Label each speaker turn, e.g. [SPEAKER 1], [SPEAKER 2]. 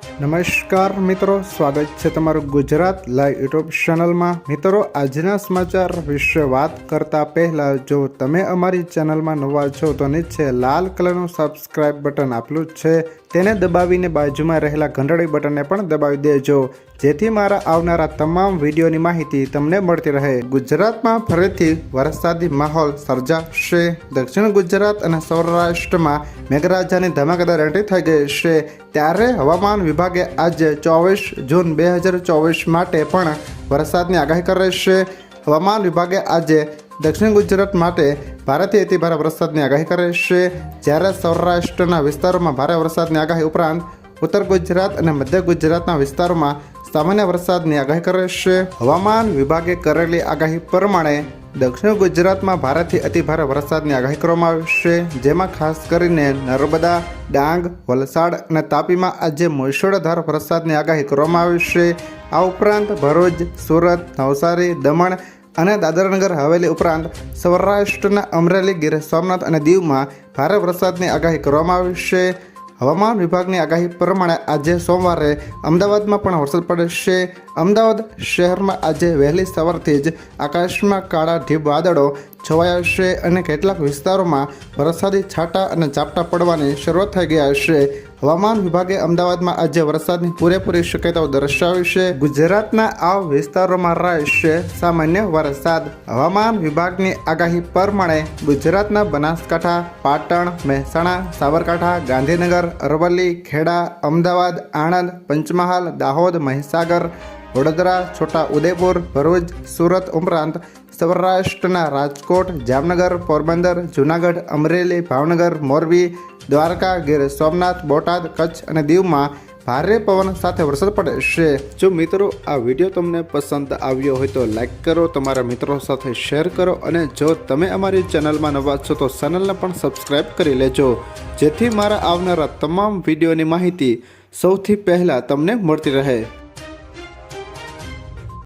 [SPEAKER 1] નમસ્કાર મિત્રો, સ્વાગત છે તમારું ગુજરાત લાઈવ યુટ્યુબ ચેનલમાં। મિત્રો, આજના સમાચાર વિશે વાત કરતા પહેલા જો તમે અમારી ચેનલમાં નવા છો તો નીચે લાલ કલરનું સબસ્ક્રાઇબ બટન આપેલું છે તેને દબાવીને બાજુમાં રહેલા ઘંટડી બટનને પણ દબાવી દેજો, જેથી મારા આવનારા તમામ વિડીયોની માહિતી તમને મળતી રહે। ગુજરાતમાં ફરીથી વરસાદી માહોલ સર્જાશે। દક્ષિણ ગુજરાત અને સૌરાષ્ટ્રમાં મેઘરાજાની ધમાકેદાર એન્ટ્રી થઈ ગઈ છે, ત્યારે હવામાન વિભાગે આજે 24 જૂન 2024 માટે પણ વરસાદની આગાહી કરી છે। હવામાન વિભાગે આજે દક્ષિણ ગુજરાત માટે ભારેથી અતિભારે વરસાદની આગાહી કરી છે, જ્યારે સૌરાષ્ટ્રના વિસ્તારોમાં ભારે વરસાદની આગાહી ઉપરાંત ઉત્તર ગુજરાત અને મધ્ય ગુજરાતના વિસ્તારોમાં સામાન્ય વરસાદની આગાહી કરી છે। હવામાન વિભાગે કરેલી આગાહી પ્રમાણે દક્ષિણ ગુજરાતમાં ભારેથી અતિભારે વરસાદની આગાહી કરવામાં આવી છે, જેમાં ખાસ કરીને નર્મદા, ડાંગ, વલસાડ અને તાપીમાં આજે મુશળધાર વરસાદની આગાહી કરવામાં આવી છે। આ ઉપરાંત ભરૂચ, સુરત, નવસારી, દમણ અને દાદરાનગર હવેલી ઉપરાંત સૌરાષ્ટ્રના અમરેલી, ગીર સોમનાથ અને દીવમાં ભારે વરસાદની આગાહી કરવામાં આવી છે। હવામાન વિભાગની આગાહી પ્રમાણે આજે સોમવારે અમદાવાદમાં પણ વરસાદ પડશે। અમદાવાદ શહેરમાં આજે વહેલી સવારથી જ આકાશમાં કાળા ઢીબ વાદળો છવાયા છે અને કેટલાક વિસ્તારોમાં વરસાદી છાંટા અને ઝાપટા પડવાની શરૂઆત થઈ ગયા છે। હવામાન વિભાગે અમદાવાદમાં આજે વરસાદની પૂરેપૂરી શક્યતાઓ દર્શાવી છે। ગુજરાતના આ વિસ્તારોમાં રહેશે સામાન્ય વરસાદ। હવામાન વિભાગની આગાહી પ્રમાણે ગુજરાતના બનાસકાંઠા, પાટણ, મહેસાણા, સાબરકાંઠા, ગાંધીનગર, અરવલ્લી, ખેડા, અમદાવાદ, આણંદ, પંચમહાલ, દાહોદ, મહીસાગર, વડોદરા, છોટા ઉદેપુર, ભરૂચ, સુરત ઉપરાંત સૌરાષ્ટ્રના રાજકોટ, જામનગર, પોરબંદર, જૂનાગઢ, અમરેલી, ભાવનગર, મોરબી, દ્વારકા, ગીર સોમનાથ, બોટાદ, કચ્છ અને દીવમાં ભારે પવન સાથે વરસાદ પડશે। જો મિત્રો આ વિડીયો તમને પસંદ આવ્યો હોય તો લાઈક કરો, તમારા મિત્રો સાથે શેર કરો અને જો તમે અમારી ચેનલમાં નવા છો તો ચેનલને પણ સબસ્ક્રાઈબ કરી લેજો, જેથી મારા આવનારા તમામ વિડીયોની માહિતી સૌથી પહેલાં તમને મળતી રહે।